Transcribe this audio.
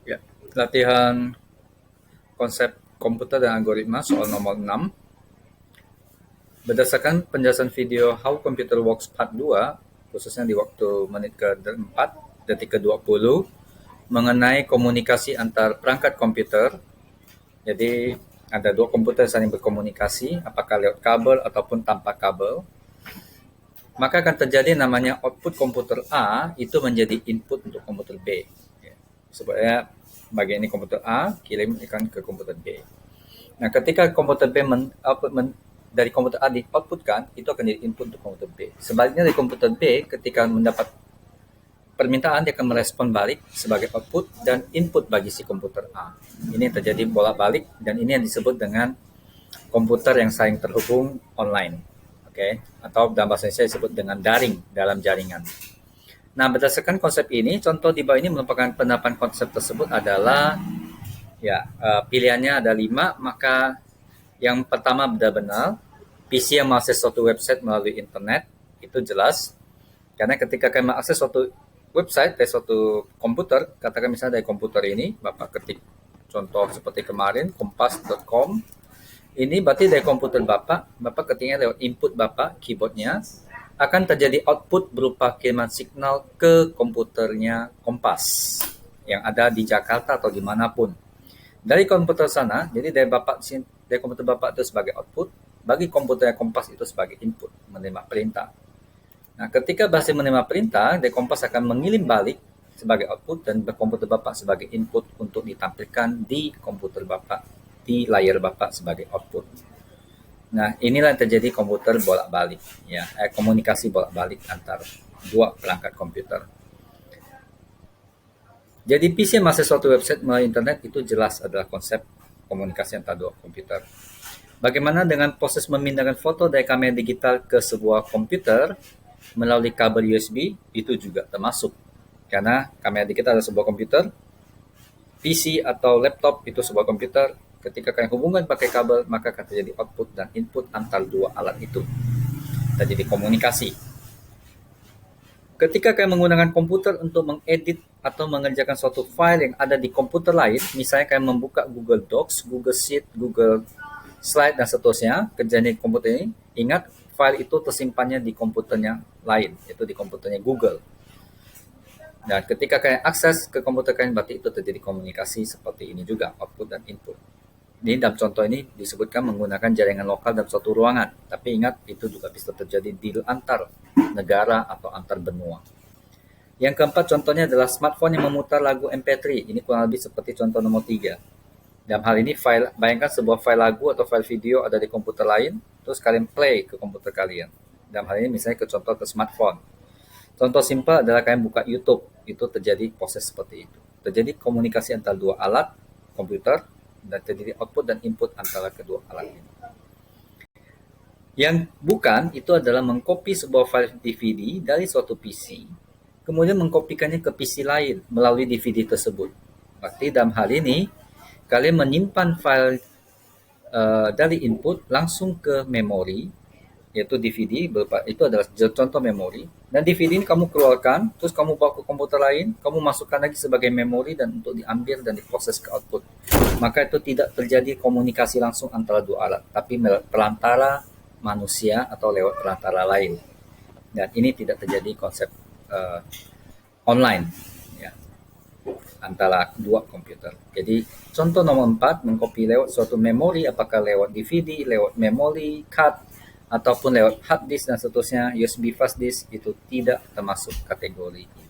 Ya, latihan konsep komputer dan algoritma soal nomor 6. Berdasarkan penjelasan video How Computer Works Part 2, khususnya di waktu menit ke-4, detik ke-20, mengenai komunikasi antar perangkat komputer. Jadi, ada dua komputer saling berkomunikasi, apakah lewat kabel ataupun tanpa kabel. Maka akan terjadi namanya output komputer A itu menjadi input untuk komputer B. Sebabnya bagian ini komputer A kirimkan ke komputer B. Nah, ketika komputer B dari komputer A di-outputkan, itu akan jadi input untuk komputer B. Sebaliknya dari komputer B, ketika mendapat permintaan, dia akan merespon balik sebagai output dan input bagi si komputer A. Ini yang terjadi bolak-balik, dan ini yang disebut dengan komputer yang saling terhubung online. Oke, atau dalam bahasa Indonesia disebut dengan daring dalam jaringan. Nah, berdasarkan konsep ini, contoh di bawah ini merupakan penerapan konsep tersebut adalah pilihannya ada 5, maka yang pertama benar-benar PC yang mengakses suatu website melalui internet, itu jelas. Karena ketika kalian mengakses suatu website dari suatu komputer, katakan misalnya dari komputer ini, Bapak ketik contoh seperti kemarin, kompas.com, ini berarti dari komputer Bapak ketiknya lewat input Bapak, keyboardnya, akan terjadi output berupa kiriman signal ke komputernya Kompas yang ada di Jakarta atau dimanapun. Dari komputer sana, jadi dari komputer Bapak itu sebagai output, bagi komputernya Kompas itu sebagai input, menerima perintah. Nah, ketika berhasil menerima perintah, dari Kompas akan mengirim balik sebagai output dan komputer Bapak sebagai input untuk ditampilkan di komputer Bapak, di layar Bapak sebagai output. Nah, inilah yang terjadi komputer bolak-balik, komunikasi bolak-balik antar dua perangkat komputer. Jadi PC yang mengakses suatu website melalui internet itu jelas adalah konsep komunikasi antar dua komputer. Bagaimana dengan proses memindahkan foto dari kamera digital ke sebuah komputer melalui kabel USB? Itu juga termasuk. Karena kamera digital adalah sebuah komputer, PC atau laptop itu sebuah komputer. Ketika kalian hubungkan pakai kabel, maka akan terjadi output dan input antar dua alat itu. Terjadi komunikasi. Ketika kalian menggunakan komputer untuk mengedit atau mengerjakan suatu file yang ada di komputer lain, misalnya kalian membuka Google Docs, Google Sheet, Google Slide, dan seterusnya, kerjaan di komputer ini, ingat file itu tersimpannya di komputernya lain, yaitu di komputernya Google. Dan ketika kalian akses ke komputer kalian, berarti itu terjadi komunikasi seperti ini juga, output dan input. Ini dalam contoh ini disebutkan menggunakan jaringan lokal dalam suatu ruangan. Tapi ingat, itu juga bisa terjadi di antar negara atau antar benua. Yang keempat contohnya adalah smartphone yang memutar lagu MP3. Ini kurang lebih seperti contoh nomor 3. Dalam hal ini, bayangkan sebuah file lagu atau file video ada di komputer lain, terus kalian play ke komputer kalian. Dalam hal ini misalnya ke smartphone. Contoh simpel adalah kalian buka YouTube. Itu terjadi proses seperti itu. Terjadi komunikasi antara dua alat komputer, dan terjadi output dan input antara kedua alat ini. Yang bukan itu adalah mengcopy sebuah file DVD dari suatu PC, kemudian mengkopikannya ke PC lain melalui DVD tersebut. Berarti dalam hal ini, kalian menyimpan file dari input langsung ke memori, yaitu DVD, itu adalah contoh memori. Dan DVD ini kamu keluarkan, terus kamu bawa ke komputer lain, kamu masukkan lagi sebagai memori dan untuk diambil dan diproses ke output. Maka itu tidak terjadi komunikasi langsung antara dua alat, tapi perantara manusia atau lewat perantara lain. Dan ini tidak terjadi konsep online ya, antara dua komputer. Jadi contoh nomor 4, mengcopy lewat suatu memori, apakah lewat DVD, lewat memory card, ataupun lewat hard disk dan seterusnya, USB flash disk, itu tidak termasuk kategori ini.